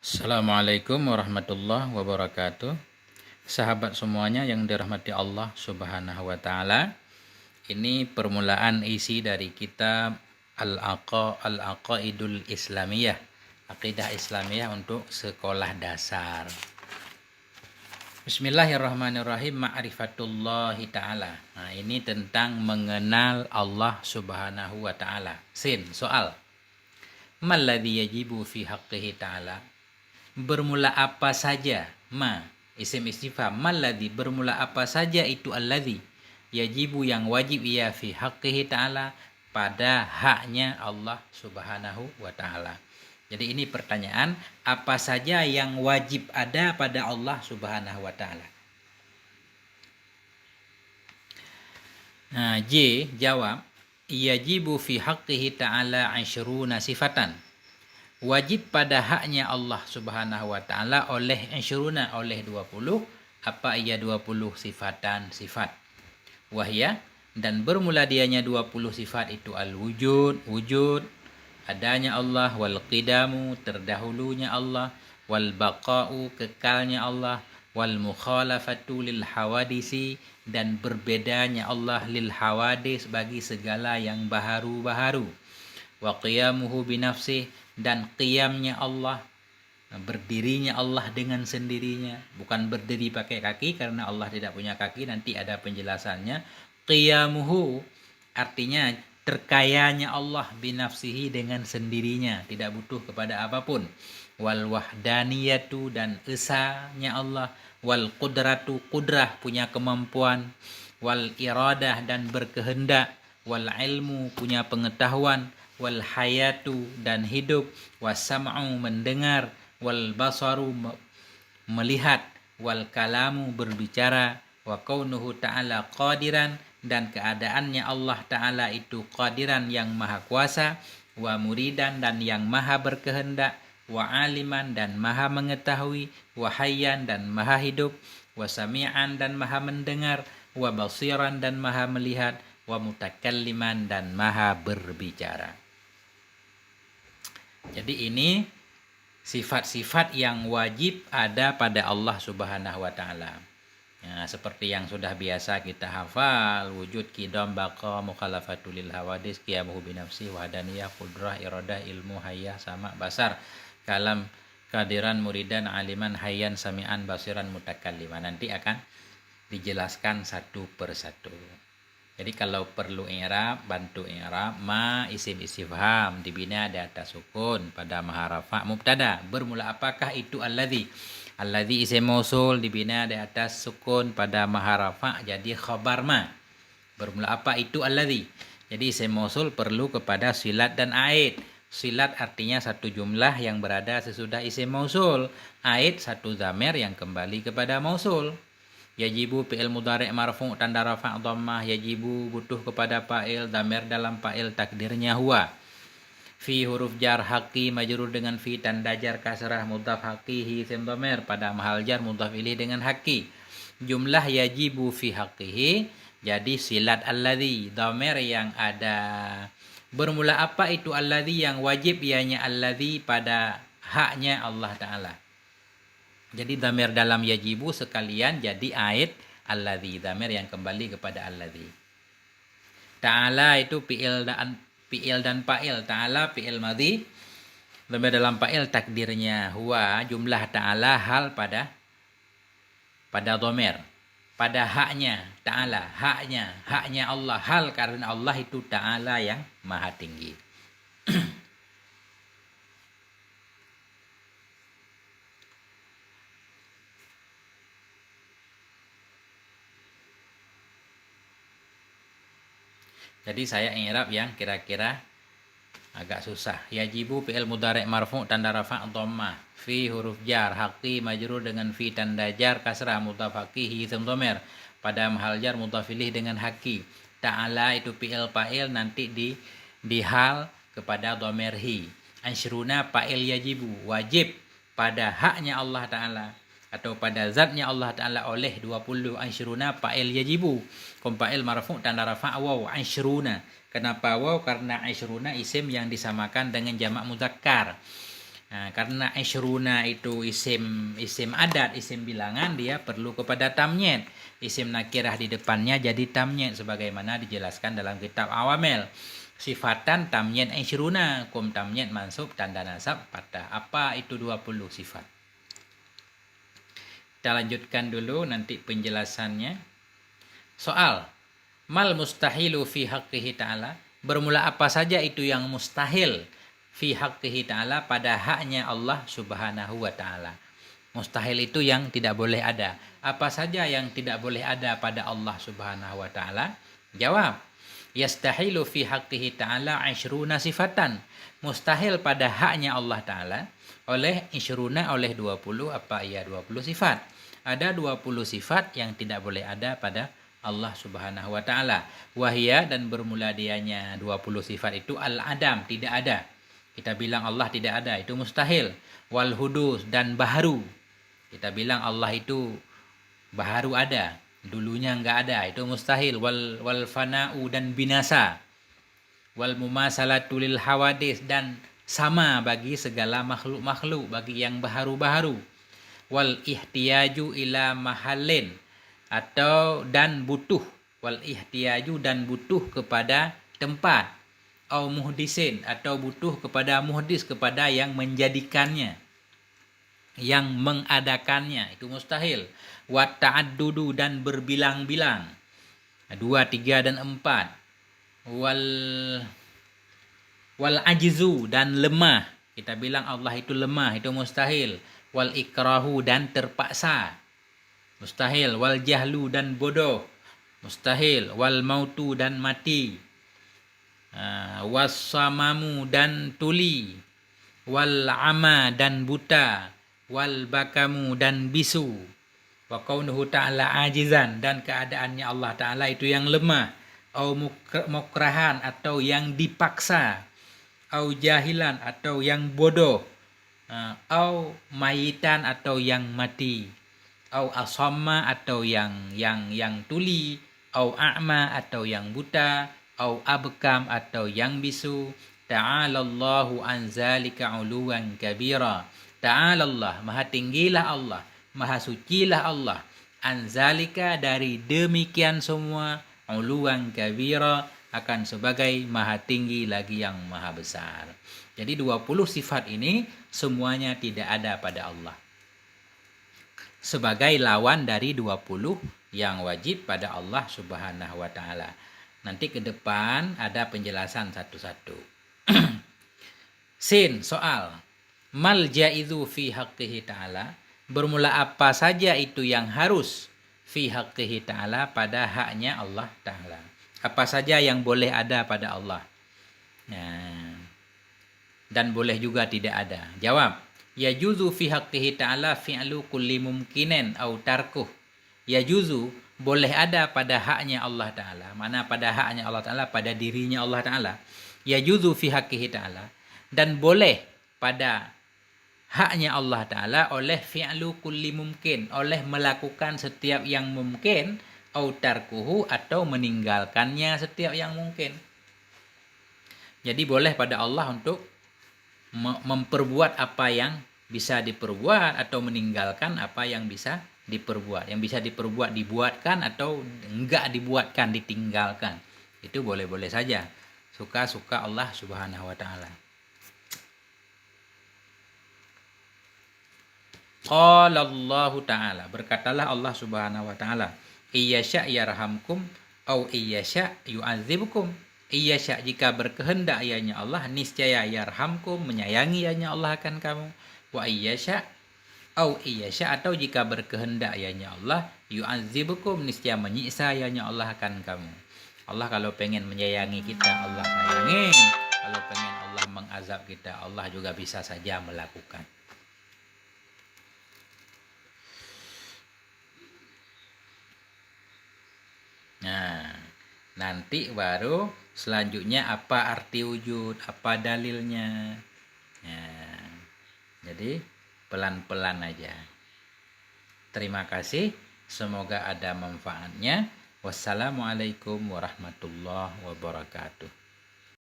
Assalamualaikum warahmatullahi wabarakatuh. Sahabat semuanya yang dirahmati Allah Subhanahu wa taala. Ini permulaan isi dari kitab Al-Aqaidul Islamiyah, Aqidah Islamiyah untuk sekolah dasar. Bismillahirrahmanirrahim. Ma'rifatullahi ta'ala. Nah, ini tentang mengenal Allah Subhanahu wa taala. Soal. Malladzi yajibu fi haqqihi ta'ala. Bermula apa saja isim istifham malladzi, bermula apa saja itu alladzi, yajibu yang wajib ia fi haqqihi ta'ala, pada haknya Allah Subhanahu wa ta'ala. Jadi ini pertanyaan, apa saja yang wajib ada pada Allah Subhanahu wa ta'ala. Nah, jawab, yajibu fi haqqihi ta'ala 'asyruna sifatan. Wajib pada haknya Allah Subhanahu wa taala oleh 20, apa ia 20 sifat. Wahya, dan bermula dianya 20 sifat itu wujud, adanya Allah, wal qidamu, terdahulunya Allah, wal baqa'u, kekalnya Allah, wal mukhalafatu lil hawadisi, dan berbedanya Allah lil hawadis, bagi segala yang baharu-baharu, wa qiyamuhu binafsih, dan qiyamnya Allah, berdirinya Allah dengan sendirinya, bukan berdiri pakai kaki karena Allah tidak punya kaki, nanti ada penjelasannya. Qiyamuhu artinya terkayanya Allah binafsihi, dengan sendirinya, tidak butuh kepada apapun. Wal wahdaniyatu, dan esanya Allah. Wal qudratu, qudrah, punya kemampuan. Wal iradah, dan berkehendak. Wal ilmu, punya pengetahuan. Wal hayatu, dan hidup. Wasam'u, mendengar. Wal basaru, melihat. Wal kalamu, berbicara. Wa kaunuhu ta'ala qadiran, dan keadaannya Allah ta'ala itu qadiran, yang maha kuasa. Wa muridan, dan yang maha berkehendak. Wa aliman, dan maha mengetahui. Wa hayyan, dan maha hidup. Wa sami'an, dan maha mendengar. Wa basiran, dan maha melihat. Wa mutakalliman, dan maha berbicara. Jadi ini sifat-sifat yang wajib ada pada Allah Subhanahu wa taala. Ya, seperti yang sudah biasa kita hafal, wujud, qidam, baqa, mukhalafatul lil hawadis, qiyamuhu binafsi, wahdaniyah, qudrah, iradah, ilmu, hayah, sama, basar, kalam, kadiran, muridan, aliman, hayyan, sami'an, basiran, mutakalliman. Nanti akan dijelaskan satu persatu. Jadi kalau perlu i'rab, bantu i'rab. Isim istifham dibina di atas sukun pada maharafa mubtada. Bermula apakah itu alladzi? Alladzi isim mausul dibina di atas sukun pada maharafa, jadi khabar ma. Bermula apa itu alladzi? Jadi isim mausul perlu kepada silat dan aid. Silat artinya satu jumlah yang berada sesudah isim mausul. Aid satu dhamir yang kembali kepada mausul. Yajibu fi'il mudhari' marfu' tanda rafa' dhammah. Yajibu butuh kepada fa'il, dhamir dalam fa'il takdirnya huwa. Fi huruf jar haqi majrur dengan fi, tanda jar kasrah, mudhaf haqihi isim dhamir, pada mahal jar mudhaf ilaih dengan haqi. Jumlah yajibu fi haqqihi, jadi silat alladzi, dhamir yang ada. Bermula apa itu alladzi, yang wajib ianya alladzi pada haknya Allah Ta'ala. Jadi dhamir dalam yajibu sekalian jadi aid alladzi, dhamir yang kembali kepada alladzi. Ta'ala itu fi'il dan fa'il. Ta'ala fi'il madhi, dhamir dalam fa'il takdirnya huwa. Jumlah ta'ala hal pada dhamir, pada haknya ta'ala, haknya Allah, hal karena Allah itu ta'ala yang maha tinggi. Jadi saya i'rab yang kira-kira agak susah. Yajibu fi'il mudhari' marfu' tanda rafa' dhammah. Fi huruf jar haqqi majrur dengan fi, tanda jar kasrah, mudhaf haqihi isim dhamir, pada mahal jar mudhaf ilaih dengan haqqi. Ta'ala itu fi'il fa'il, nanti di hal kepada dhamir hi. Asyruna fa'il yajibu, wajib pada haknya Allah Ta'ala atau pada zatnya Allah Ta'ala oleh 20. Asyruna fa'il yajibu, fa'il marfu' tanda rafa' waw. Asyruna, kenapa waw? Karena asyruna isim yang disamakan dengan jamak muzakkar. Nah, karena isyruna itu isim adat, isim bilangan, dia perlu kepada tamyiz. Isim nakirah di depannya jadi tamyiz sebagaimana dijelaskan dalam kitab Awamil. Sifatan tamyiz isyruna, kum tamyiz mansub tanda nasab fathah. Apa itu 20 sifat? Kita lanjutkan dulu nanti penjelasannya. Soal, mal mustahilu fi haqqihi ta'ala? Bermula apa saja itu yang mustahil fi haqqihi ta'ala pada haknya Allah Subhanahu wa ta'ala. Mustahil itu yang tidak boleh ada. Apa saja yang tidak boleh ada pada Allah Subhanahu wa ta'ala? Jawab, yastahilu fi haqqihi ta'ala 20 sifatan. Mustahil pada haknya Allah ta'ala oleh 20 oleh 20 apa ya 20 sifat. Ada 20 sifat yang tidak boleh ada pada Allah Subhanahu wa ta'ala. Wahia, dan bermula dianya 20 sifat itu al-adam, tidak ada. Kita bilang Allah tidak ada, itu mustahil. Wal hudus, dan baharu. Kita bilang Allah itu baharu ada, dulunya enggak ada, itu mustahil. Wal fana'u, dan binasa. Wal mumasalatu lil hawadis, dan sama bagi segala makhluk-makhluk, bagi yang baharu-baharu. Wal ihtiyaju ila mahallin, atau dan butuh, wal ihtiyaju, dan butuh kepada tempat, au muhdisin, atau butuh kepada muhdis, kepada yang menjadikannya, yang mengadakannya, itu mustahil. Wa ta'addudu, dan berbilang-bilang, 2, 3, dan 4. Wal ajzu, dan lemah, kita bilang Allah itu lemah, itu mustahil. Wal ikrahu, dan terpaksa, mustahil. Wal jahlu, dan bodoh, mustahil. Wal mautu, dan mati. Wassamamu, dan tuli. Wal ama, dan buta. Wal bakamu, dan bisu. Wa kaunuhu ta'ala ajizan, dan keadaannya Allah ta'ala itu yang lemah. Au mukrahan, atau yang dipaksa. Au jahilan, atau yang bodoh. Au mayitan, atau yang mati. Au asamma, atau yang tuli. Au a'ma, atau yang buta. Au abkam, atau yang bisu. Ta'alallahu an zalika uluwan kabira. Ta'alallah, maha tinggilah Allah, maha sucilah Allah. An zalika, dari demikian semua. Uluwan kabira, akan sebagai maha tinggi lagi yang maha besar. Jadi 20 sifat ini semuanya tidak ada pada Allah. Sebagai lawan dari 20 yang wajib pada Allah Subhanahu wa ta'ala. Nanti ke depan ada penjelasan satu-satu. Sin, soal. Mal jaizu fi haqqihi ta'ala? Bermula apa saja itu yang harus fi haqqihi ta'ala, pada haknya Allah ta'ala. Apa saja yang boleh ada pada Allah. Dan boleh juga tidak ada. Jawab, yajuzu fi haqqihi ta'ala fi'lu kulli mumkinin au tarkuh. Yajuzu, boleh ada pada haknya Allah ta'ala. Mana pada haknya Allah ta'ala, pada dirinya Allah ta'ala. Yajuzu fi haqqihi ta'ala, dan boleh pada haknya Allah ta'ala oleh fi'lu kulli mumkin, oleh melakukan setiap yang mungkin, au tarkuhu, atau meninggalkannya setiap yang mungkin. Jadi boleh pada Allah untuk memperbuat apa yang bisa diperbuat, atau meninggalkan apa yang bisa diperbuat. Yang bisa diperbuat dibuatkan, atau enggak dibuatkan, ditinggalkan. Itu boleh-boleh saja. Suka-suka Allah Subhanahu wa ta'ala. Qala Allah ta'ala, berkatalah Allah Subhanahu wa ta'ala, iyyasya yarhamkum au iyyasya yu'adzibukum. Iyyasya, jika berkehendak ianya Allah, niscaya yarhamkum, menyayangi ianya Allah akan kamu. Wa iyyasya au iyyasya, atau jika berkehendak ianya Allah, yu'adzibukum, niscaya menyiksa ianya Allah akan kamu. Allah kalau pengen menyayangi kita, Allah sayangin. Kalau pengen Allah mengazab kita, Allah juga bisa saja melakukan. Nah, nanti baru selanjutnya apa arti wujud, apa dalilnya. Nah, jadi pelan-pelan aja. Terima kasih, semoga ada manfaatnya. Wassalamualaikum warahmatullahi wabarakatuh.